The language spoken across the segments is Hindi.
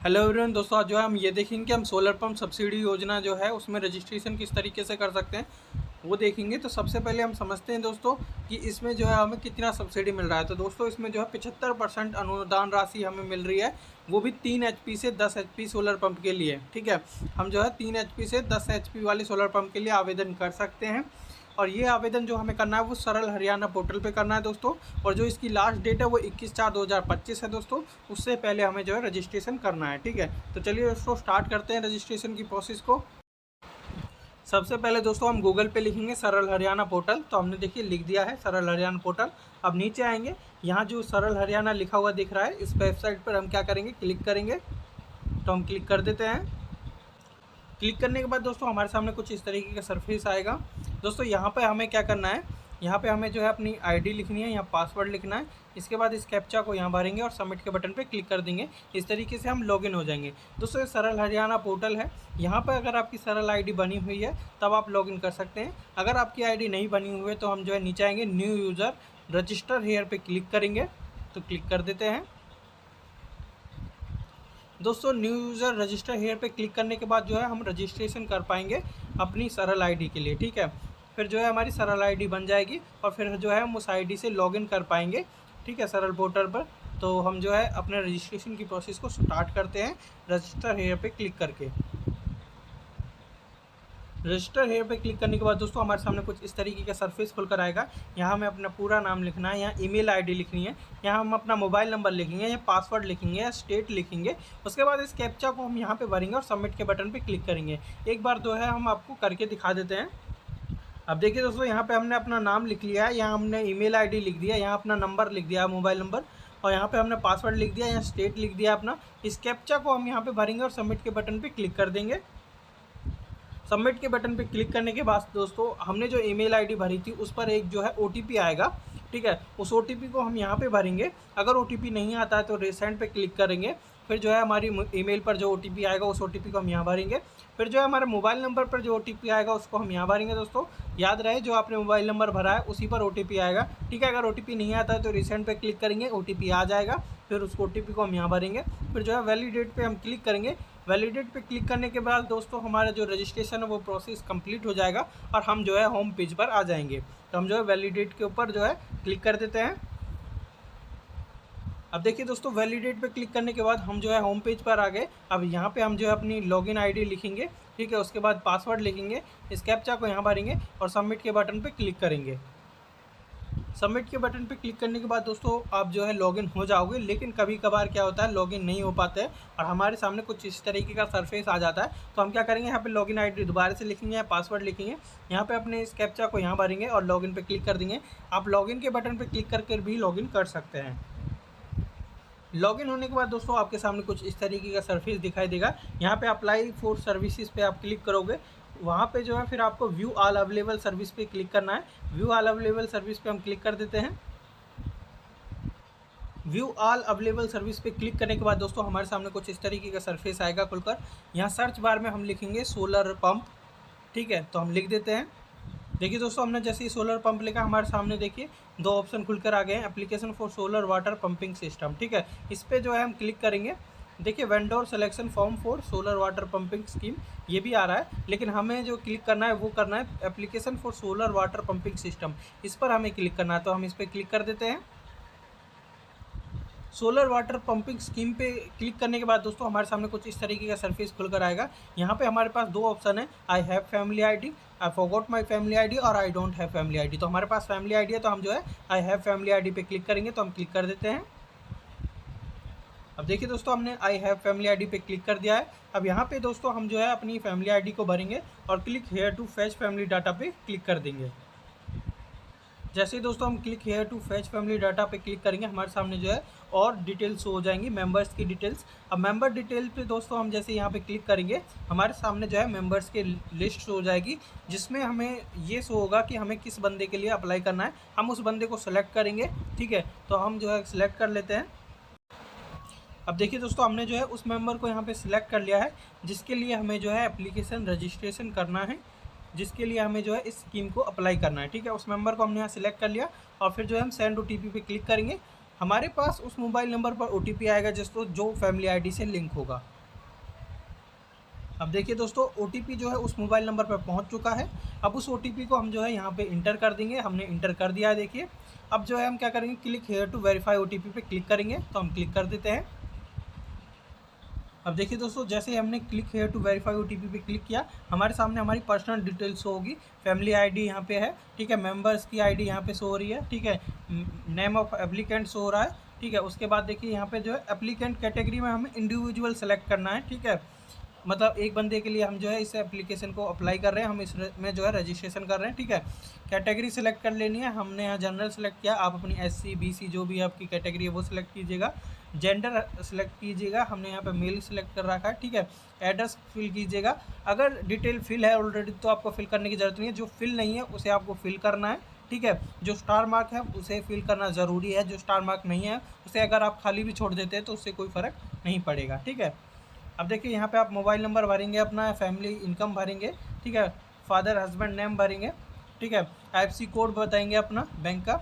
हेलो एवरीवन दोस्तों, आज जो है हम ये देखेंगे कि हम सोलर पंप सब्सिडी योजना जो है उसमें रजिस्ट्रेशन किस तरीके से कर सकते हैं वो देखेंगे। तो सबसे पहले हम समझते हैं दोस्तों कि इसमें जो है हमें कितना सब्सिडी मिल रहा है। तो दोस्तों इसमें जो है 75% अनुदान राशि हमें मिल रही है, वो भी 3 HP से 10 HP सोलर पंप के लिए। ठीक है, हम जो है 3 HP से 10 HP वाले सोलर पंप के लिए आवेदन कर सकते हैं। और ये आवेदन जो हमें करना है वो सरल हरियाणा पोर्टल पे करना है दोस्तों। और जो इसकी लास्ट डेट है वो 21/4/2025 है दोस्तों। उससे पहले हमें जो है रजिस्ट्रेशन करना है। ठीक है, तो चलिए दोस्तों स्टार्ट करते हैं रजिस्ट्रेशन की प्रोसेस को। सबसे पहले दोस्तों हम गूगल पे लिखेंगे सरल हरियाणा पोर्टल। तो हमने देखिए लिख दिया है सरल हरियाणा पोर्टल। अब नीचे आएंगे, यहाँ जो सरल हरियाणा लिखा हुआ दिख रहा है, इस वेबसाइट पर हम क्या करेंगे, क्लिक करेंगे। तो हम क्लिक कर देते हैं। क्लिक करने के बाद दोस्तों हमारे सामने कुछ इस तरीके का सरफेस आएगा। दोस्तों यहाँ पे हमें क्या करना है, यहाँ पे हमें जो है अपनी आईडी लिखनी है, यहाँ पासवर्ड लिखना है। इसके बाद इस कैप्चा को यहाँ भरेंगे और सबमिट के बटन पे क्लिक कर देंगे। इस तरीके से हम लॉगिन हो जाएंगे। दोस्तों ये सरल हरियाणा पोर्टल है। यहाँ पर अगर आपकी सरल आईडी बनी हुई है तब आप लॉगिन कर सकते हैं। अगर आपकी आईडी नहीं बनी हुई है तो हम जो है नीचे आएंगे, न्यू यूज़र रजिस्टर हेयर पे क्लिक करेंगे। तो क्लिक कर देते हैं। दोस्तों न्यू यूज़र रजिस्टर हेयर पे क्लिक करने के बाद जो है हम रजिस्ट्रेशन कर पाएंगे अपनी सरल आईडी के लिए। ठीक है, फिर जो है हमारी सरल आईडी बन जाएगी और फिर जो है हम उस आईडी से लॉगिन कर पाएंगे। ठीक है, सरल पोर्टल पर। तो हम जो है अपने रजिस्ट्रेशन की प्रोसेस को स्टार्ट करते हैं रजिस्टर हेयर पे क्लिक करके। रजिस्टर हेयर पे क्लिक करने के बाद दोस्तों हमारे सामने कुछ इस तरीके का सरफेस खुलकर आएगा। यहाँ हमें अपना पूरा नाम लिखना है, यहाँ ईमेल आईडी लिखनी है, यहाँ हम अपना मोबाइल नंबर लिखेंगे, यहाँ पासवर्ड लिखेंगे, या स्टेट लिखेंगे। उसके बाद इस कैप्चा को हम यहाँ पे भरेंगे और सबमिट के बटन पे क्लिक करेंगे। एक बार जो है हम आपको करके दिखा देते हैं। अब देखिए दोस्तों, यहाँ पे हमने अपना नाम लिख लिया है, यहाँ हमने ईमेल आईडी लिख दिया, यहाँ अपना नंबर लिख दिया, मोबाइल नंबर, और यहाँ पे हमने पासवर्ड लिख दिया, यहाँ स्टेट लिख दिया अपना। इस कैप्चा को हम यहाँ पे भरेंगे और सबमिट के बटन पे क्लिक कर देंगे। सबमिट के बटन पे क्लिक करने के बाद दोस्तों हमने जो ईमेल आईडी भरी थी उस पर एक जो है OTP आएगा। ठीक है, उस OTP को हम यहाँ पे भरेंगे। अगर OTP नहीं आता है तो रिसेंड पे क्लिक करेंगे। फिर जो है हमारी ईमेल पर जो OTP आएगा उस OTP को हम यहाँ भरेंगे। फिर जो है हमारे मोबाइल नंबर पर जो OTP आएगा उसको हम यहाँ भरेंगे। दोस्तों याद रहे, जो आपने मोबाइल नंबर भरा है उसी पर OTP आएगा। ठीक है, अगर OTP नहीं आता है तो रिसेंड पे क्लिक करेंगे, OTP आ जाएगा। फिर उस OTP को हम यहाँ भरेंगे। फिर जो है वैलिडेट पे हम क्लिक करेंगे। वैलिडेट पे क्लिक करने के बाद दोस्तों हमारा जो रजिस्ट्रेशन है वो प्रोसेस कंप्लीट हो जाएगा और हम जो है होम पेज पर आ जाएंगे। तो हम जो है वैलिडेट के ऊपर जो है क्लिक कर देते हैं। अब देखिए दोस्तों, वैलिडेट पे क्लिक करने के बाद हम जो है होम पेज पर आ गए। अब यहाँ पे हम जो है अपनी लॉगिन आईडी लिखेंगे। ठीक है, उसके बाद पासवर्ड लिखेंगे, इस कैप्चा को यहाँ भरेंगे और सबमिट के बटन पे क्लिक करेंगे। सबमिट के बटन पे क्लिक करने के बाद दोस्तों आप जो है लॉगिन हो जाओगे। लेकिन कभी कभार क्या होता है, लॉगिन नहीं हो पाते हैं और हमारे सामने कुछ इस तरीके का सरफेस आ जाता है। तो हम क्या करेंगे, यहाँ पे लॉगिन आईडी दोबारा से लिखेंगे, पासवर्ड लिखेंगे, यहाँ पे अपने इस कैप्चा को यहाँ भरेंगे और लॉगिन पे क्लिक कर देंगे। आप लॉगिन के बटन पे क्लिक करके भी लॉगिन कर सकते हैं। लॉगिन होने के बाद दोस्तों आपके सामने कुछ इस तरीके का सरफेस दिखाई देगा। यहाँ पे अप्लाई फॉर सर्विसेज पे आप क्लिक करोगे, वहाँ पे जो है फिर आपको व्यू ऑल अवेलेबल सर्विस पे क्लिक करना है। व्यू ऑल अवेलेबल सर्विस पे हम क्लिक कर देते हैं। व्यू ऑल अवेलेबल सर्विस पे क्लिक करने के बाद दोस्तों हमारे सामने कुछ इस तरीके का सरफेस आएगा खुलकर। यहाँ सर्च बार में हम लिखेंगे सोलर पंप। ठीक है, तो हम लिख देते हैं। देखिए दोस्तों, हमने जैसे ही सोलर पंप लिखा हमारे सामने देखिए 2 ऑप्शन खुलकर आ गए हैं, application for solar water pumping system. ठीक है, इस पर जो है हम क्लिक करेंगे। देखिए vendor selection form for solar water pumping scheme, ये भी आ रहा है, लेकिन हमें जो क्लिक करना है वो करना है application for solar water pumping system. इस पर हमें क्लिक करना है, तो हम इस पर क्लिक कर देते हैं। सोलर वाटर पंपिंग स्कीम पे क्लिक करने के बाद दोस्तों हमारे सामने कुछ इस तरीके का सरफेस खुलकर आएगा। यहाँ पे हमारे पास 2 ऑप्शन है, I have family ID, I forgot my family ID, और I don't have family ID. तो हमारे पास फैमिली आईडी है, तो हम जो है आई हैव फैमिली आईडी पे क्लिक करेंगे। तो हम क्लिक कर देते हैं। अब देखिए दोस्तों, हमने आई हैव फैमिली आईडी पे क्लिक कर दिया है। अब यहाँ पे दोस्तों हम जो है अपनी फैमिली आईडी को भरेंगे और click here to fetch family data पे क्लिक कर देंगे। जैसे ही दोस्तों हम click here to fetch family data पे क्लिक करेंगे, हमारे सामने जो है और डिटेल्स हो जाएंगी, मेंबर्स की डिटेल्स। अब मेंबर डिटेल पे दोस्तों हम जैसे यहाँ पे क्लिक करेंगे, हमारे सामने जो है मेंबर्स के लिस्ट हो जाएगी, जिसमें हमें ये शो होगा कि हमें किस बंदे के लिए अप्लाई करना है। हम उस बंदे को सिलेक्ट करेंगे। ठीक है, तो हम जो है सिलेक्ट कर लेते हैं। अब देखिए दोस्तों, हमने जो है उस मेंबर को यहाँ पे सिलेक्ट कर लिया है जिसके लिए हमें जो है एप्लीकेशन रजिस्ट्रेशन करना है, जिसके लिए हमें जो है इस स्कीम को अप्लाई करना है। ठीक है, उस मेंबर को हमने यहाँ सिलेक्ट कर लिया और फिर जो है हम सेंड OTP पे क्लिक करेंगे। हमारे पास उस मोबाइल नंबर पर OTP आएगा जो फैमिली आईडी से लिंक होगा। अब देखिए दोस्तों, OTP जो है उस मोबाइल नंबर पर पहुंच चुका है। अब उस OTP को हम जो है यहाँ पे इंटर कर देंगे। हमने इंटर कर दिया है देखिए। अब जो है हम क्या करेंगे, click here to verify OTP पे क्लिक करेंगे, तो हम क्लिक कर देते हैं। अब देखिए दोस्तों, जैसे ही हमने click here to verify OTP पे क्लिक किया, हमारे सामने हमारी पर्सनल डिटेल्स होगी। फैमिली आईडी यहाँ पे है, ठीक है। मेंबर्स की आईडी यहाँ पे शो हो रही है, ठीक है। नेम ऑफ एप्लीकेंट शो हो रहा है, ठीक है। उसके बाद देखिए यहाँ पे जो है एप्लीकेंट कैटेगरी में हमें इंडिविजुअल सेलेक्ट करना है, ठीक है। मतलब एक बंदे के लिए हम जो है इस एप्लीकेशन को अप्लाई कर रहे हैं, हम इसमें जो है रजिस्ट्रेशन कर रहे हैं, ठीक है। कैटेगरी सेलेक्ट कर लेनी है। हमने यहाँ जनरल सेलेक्ट किया, आप अपनी SC BC जो भी आपकी कैटेगरी है वो सिलेक्ट कीजिएगा। जेंडर सेलेक्ट कीजिएगा, हमने यहाँ पे मेल सेलेक्ट कर रखा है, ठीक है। एड्रेस फिल कीजिएगा। अगर डिटेल फिल है ऑलरेडी तो आपको फिल करने की ज़रूरत नहीं है, जो फिल नहीं है उसे आपको फिल करना है, ठीक है। जो स्टार मार्क है उसे फिल करना ज़रूरी है, जो स्टार मार्क नहीं है उसे अगर आप खाली भी छोड़ देते हैं तो उससे कोई फ़र्क नहीं पड़ेगा, ठीक है। अब देखिए यहाँ पे आप मोबाइल नंबर भरेंगे, अपना फैमिली इनकम भरेंगे, ठीक है। फादर हस्बैंड नेम भरेंगे, ठीक है। IFSC कोड बताएंगे अपना बैंक का।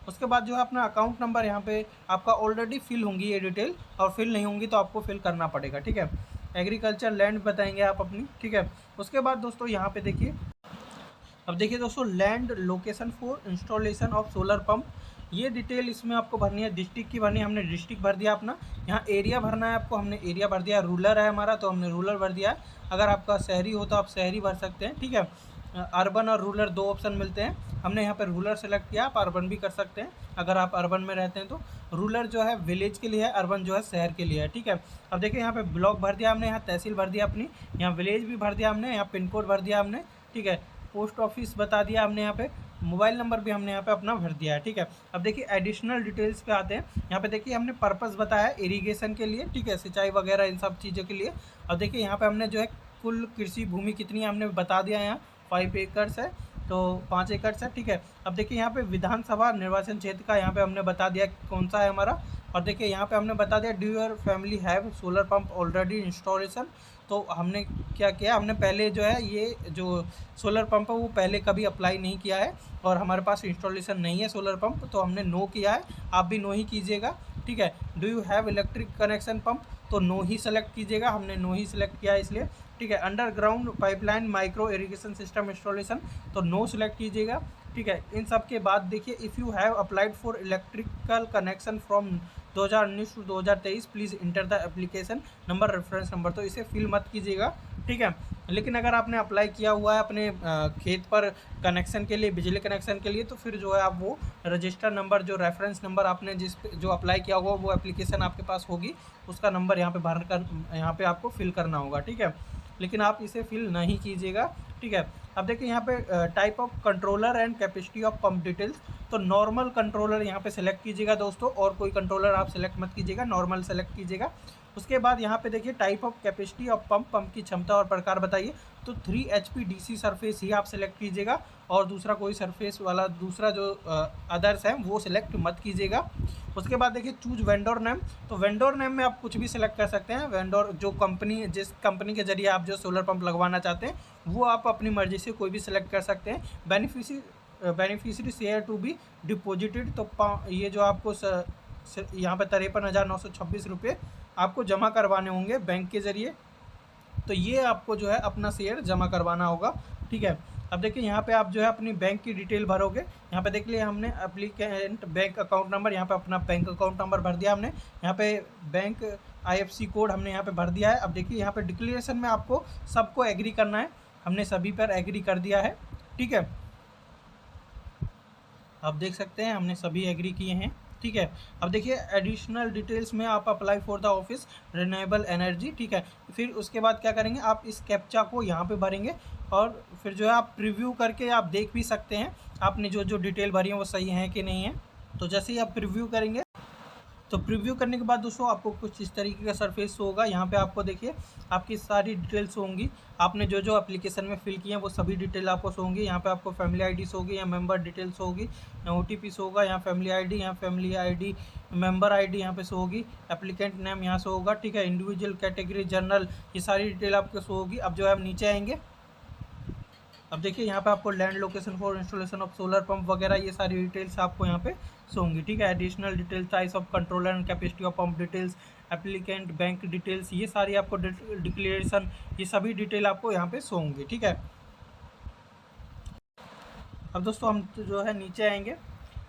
उसके बाद जो है अपना अकाउंट नंबर, यहाँ पे आपका ऑलरेडी फिल होंगी ये डिटेल, और फिल नहीं होंगी तो आपको फिल करना पड़ेगा, ठीक है। एग्रीकल्चर लैंड बताएंगे आप अपनी, ठीक है। उसके बाद दोस्तों यहाँ पे देखिए, अब देखिए दोस्तों, land location for installation of solar pump, ये डिटेल इसमें आपको भरनी है। डिस्ट्रिक्ट की भरनी है, हमने डिस्ट्रिक्ट भर दिया अपना। यहाँ एरिया भरना है आपको, हमने एरिया भर दिया। रूरल है हमारा तो हमने रूरल भर दिया है। अगर आपका शहरी हो तो आप शहरी भर सकते हैं, ठीक है। अर्बन और रूरल दो ऑप्शन मिलते हैं, हमने यहाँ पर रूरल सेलेक्ट किया। आप अर्बन भी कर सकते हैं अगर आप अर्बन में रहते हैं तो। रूरल जो है विलेज के लिए है, अर्बन जो है शहर के लिए है, ठीक है। अब देखिए यहाँ पे ब्लॉक भर दिया हमने, यहाँ तहसील भर दिया अपनी, यहाँ विलेज भी भर दिया हमने, यहाँ पिन कोड भर दिया हमने, ठीक है। पोस्ट ऑफिस बता दिया हमने यहाँ पे, मोबाइल नंबर भी हमने यहाँ पे अपना भर दिया है, ठीक है। अब देखिए एडिशनल डिटेल्स पे आते हैं। यहाँ पे देखिए हमने पर्पस बताया है इरिगेशन के लिए, ठीक है, सिंचाई वगैरह इन सब चीज़ों के लिए। अब देखिए यहाँ पे हमने जो है कुल कृषि भूमि कितनी है हमने बता दिया है, यहाँ 5 एकड़ है तो 5 एकड़ है, ठीक है। अब देखिए यहाँ पे विधानसभा निर्वाचन क्षेत्र का यहाँ पे हमने बता दिया कौन सा है हमारा। और देखिए यहाँ पे हमने बता दिया do your family have solar pump already installation. तो हमने क्या किया, हमने पहले जो है ये जो सोलर पंप है वो पहले कभी अप्लाई नहीं किया है और हमारे पास इंस्टॉलेशन नहीं है सोलर पंप, तो हमने नो किया है। आप भी नो ही कीजिएगा, ठीक है। Do you have electric connection pump, तो नो ही सेलेक्ट कीजिएगा, हमने नो ही सेलेक्ट किया है इसलिए, ठीक है। Underground pipeline micro irrigation system installation, तो नो सेलेक्ट कीजिएगा, ठीक है। इन सब के बाद देखिए if you have applied for electrical connection from 2019 to 2023 please enter the application number reference number, तो इसे फिल मत कीजिएगा, ठीक है। लेकिन अगर आपने अप्लाई किया हुआ है अपने खेत पर कनेक्शन के लिए, बिजली कनेक्शन के लिए, तो फिर जो है आप वो रजिस्टर नंबर, जो रेफरेंस नंबर आपने जो अप्लाई किया हुआ वो एप्लीकेशन आपके पास होगी, उसका नंबर यहाँ पे भर कर यहाँ पे आपको फिल करना होगा, ठीक है। लेकिन आप इसे फिल नहीं कीजिएगा, ठीक है। अब देखिए यहाँ पे type of controller and capacity of pump details, तो नॉर्मल कंट्रोलर यहाँ पे सेलेक्ट कीजिएगा दोस्तों, और कोई कंट्रोलर आप सेलेक्ट मत कीजिएगा, नॉर्मल सेलेक्ट कीजिएगा। उसके बाद यहाँ पे देखिए type of capacity of pump की क्षमता और प्रकार बताइए, तो 3 HP DC सरफेस ही आप सेलेक्ट कीजिएगा, और दूसरा कोई सरफेस वाला दूसरा जो अदर्स हैं वो सिलेक्ट मत कीजिएगा। उसके बाद देखिए चूज वेंडर नेम, तो वेंडर नेम में आप कुछ भी सिलेक्ट कर सकते हैं। वेंडर जो कंपनी, जिस कंपनी के जरिए आप जो सोलर पंप लगवाना चाहते हैं वो आप अपनी मर्जी से कोई भी सिलेक्ट कर सकते हैं। Beneficiary share to be deposited, तो ये जो आपको यहाँ पर 53,926 रुपये आपको जमा करवाने होंगे बैंक के ज़रिए, तो ये आपको जो है अपना शेयर जमा करवाना होगा, ठीक है। अब देखिए यहाँ पे आप जो है अपनी बैंक की डिटेल भरोगे। यहाँ पे देख लिए हमने एप्लीकेंट बैंक अकाउंट नंबर, यहाँ पे अपना बैंक अकाउंट नंबर भर दिया हमने, यहाँ पे बैंक IFSC कोड हमने यहाँ पे भर दिया है। अब देखिए यहाँ पे डिक्लेरेशन में आपको सबको एग्री करना है, हमने सभी पर एग्री कर दिया है, ठीक है। आप देख सकते हैं हमने सभी एग्री किए हैं, ठीक है। अब देखिए एडिशनल डिटेल्स में आप apply for the office renewable energy, ठीक है। फिर उसके बाद क्या करेंगे, आप इस कैप्चा को यहाँ पे भरेंगे, और फिर जो है आप प्रीव्यू करके आप देख भी सकते हैं आपने जो डिटेल भरी है वो सही है कि नहीं है। तो जैसे ही आप प्रीव्यू करेंगे, तो प्रीव्यू करने के बाद दोस्तों आपको कुछ इस तरीके का सरफेस होगा। यहाँ पे आपको देखिए आपकी सारी डिटेल्स होंगी, आपने जो एप्लीकेशन में फिल किए हैं वो सभी डिटेल आपको होंगी। यहाँ पे आपको फैमिली आईडी होगी, यहाँ मेंबर डिटेल्स होगी, यहाँ OTP होगा, यहाँ फैमिली आईडी मेंबर आईडी यहाँ पे होगी, एप्लीकेंट नेम यहाँ से होगा, ठीक है। इंडिविजुअल कैटेगरी जनरल, ये सारी डिटेल आपको होगी। अब जो है हम नीचे आएंगे, अब देखिए यहाँ पे आपको land location for installation of solar pump वगैरह ये सारी डिटेल्स आपको यहाँ पे शो होंगी, ठीक है। Additional details, size of controller and capacity of pump details, applicant bank details, ये सारी आपको डिक्लेरेशन, ये सभी डिटेल आपको यहाँ पे शो होंगी, ठीक है। अब दोस्तों हम जो है नीचे आएंगे।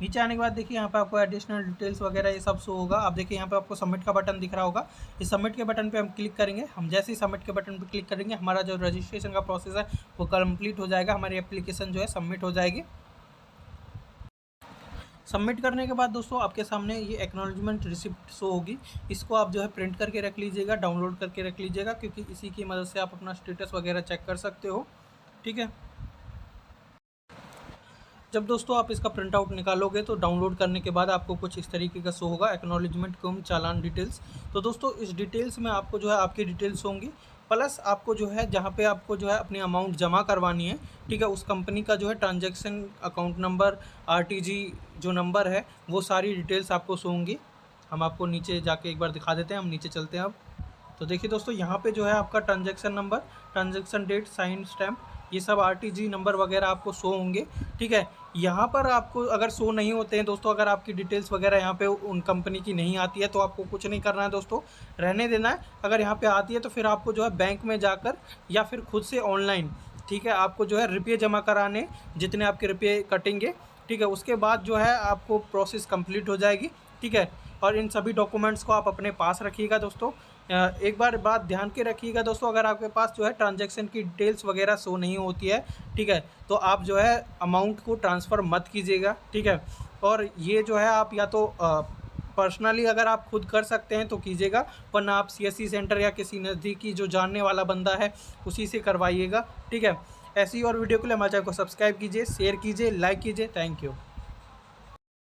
नीचे आने के बाद देखिए यहाँ पे आपको एडिशनल डिटेल्स वगैरह ये सब शो होगा। आप देखिए यहाँ पे आपको सबमिट का बटन दिख रहा होगा। इस सबमिट के बटन पे हम क्लिक करेंगे। हम जैसे ही सबमिट के बटन पे क्लिक करेंगे हमारा जो रजिस्ट्रेशन का प्रोसेस है वो कंप्लीट हो जाएगा, हमारी एप्लीकेशन जो है सबमिट हो जाएगी। सबमिट करने के बाद दोस्तों आपके सामने ये एक्नॉलेजमेंट रिसिप्ट शो होगी। इसको आप जो है प्रिंट करके रख लीजिएगा, डाउनलोड करके रख लीजिएगा, क्योंकि इसी की मदद से आप अपना स्टेटस वगैरह चेक कर सकते हो, ठीक है। जब दोस्तों आप इसका प्रिंट आउट निकालोगे तो डाउनलोड करने के बाद आपको कुछ इस तरीके का शो होगा, एक्नॉलेजमेंट कम चालान डिटेल्स। तो दोस्तों इस डिटेल्स में आपको जो है आपकी डिटेल्स होंगी, प्लस आपको जो है जहाँ पे आपको जो है अपनी अमाउंट जमा करवानी है, ठीक है, उस कंपनी का जो है ट्रांजैक्शन अकाउंट नंबर, आरटीजी जो नंबर है, वो सारी डिटेल्स आपको शो होंगी। हम आपको नीचे जाके एक बार दिखा देते हैं, हम नीचे चलते हैं अब। तो देखिए दोस्तों यहाँ पे जो है आपका transaction number, transaction date, sign stamp, ये सब आरटीजी नंबर वगैरह आपको शो होंगे, ठीक है। यहाँ पर आपको अगर शो नहीं होते हैं दोस्तों, अगर आपकी डिटेल्स वगैरह यहाँ पे उन कंपनी की नहीं आती है तो आपको कुछ नहीं करना है दोस्तों, रहने देना है। अगर यहाँ पे आती है तो फिर आपको जो है बैंक में जाकर या फिर खुद से ऑनलाइन, ठीक है, आपको जो है रुपये जमा कराने, जितने आपके रुपये कटेंगे, ठीक है, उसके बाद जो है आपको प्रोसेस कंप्लीट हो जाएगी, ठीक है। और इन सभी डॉक्यूमेंट्स को आप अपने पास रखिएगा दोस्तों। एक बार बात ध्यान के रखिएगा दोस्तों, अगर आपके पास जो है ट्रांजैक्शन की डिटेल्स वगैरह शो नहीं होती है, ठीक है, तो आप जो है अमाउंट को ट्रांसफ़र मत कीजिएगा, ठीक है। और ये जो है आप या तो पर्सनली अगर आप खुद कर सकते हैं तो कीजिएगा, वरना आप सीएससी सेंटर या किसी नज़दीकी जो जानने वाला बंदा है उसी से करवाइएगा, ठीक है। ऐसी और वीडियो के लिए हमारे चैनल को सब्सक्राइब कीजिए, शेयर कीजिए, लाइक कीजिए। Thank you.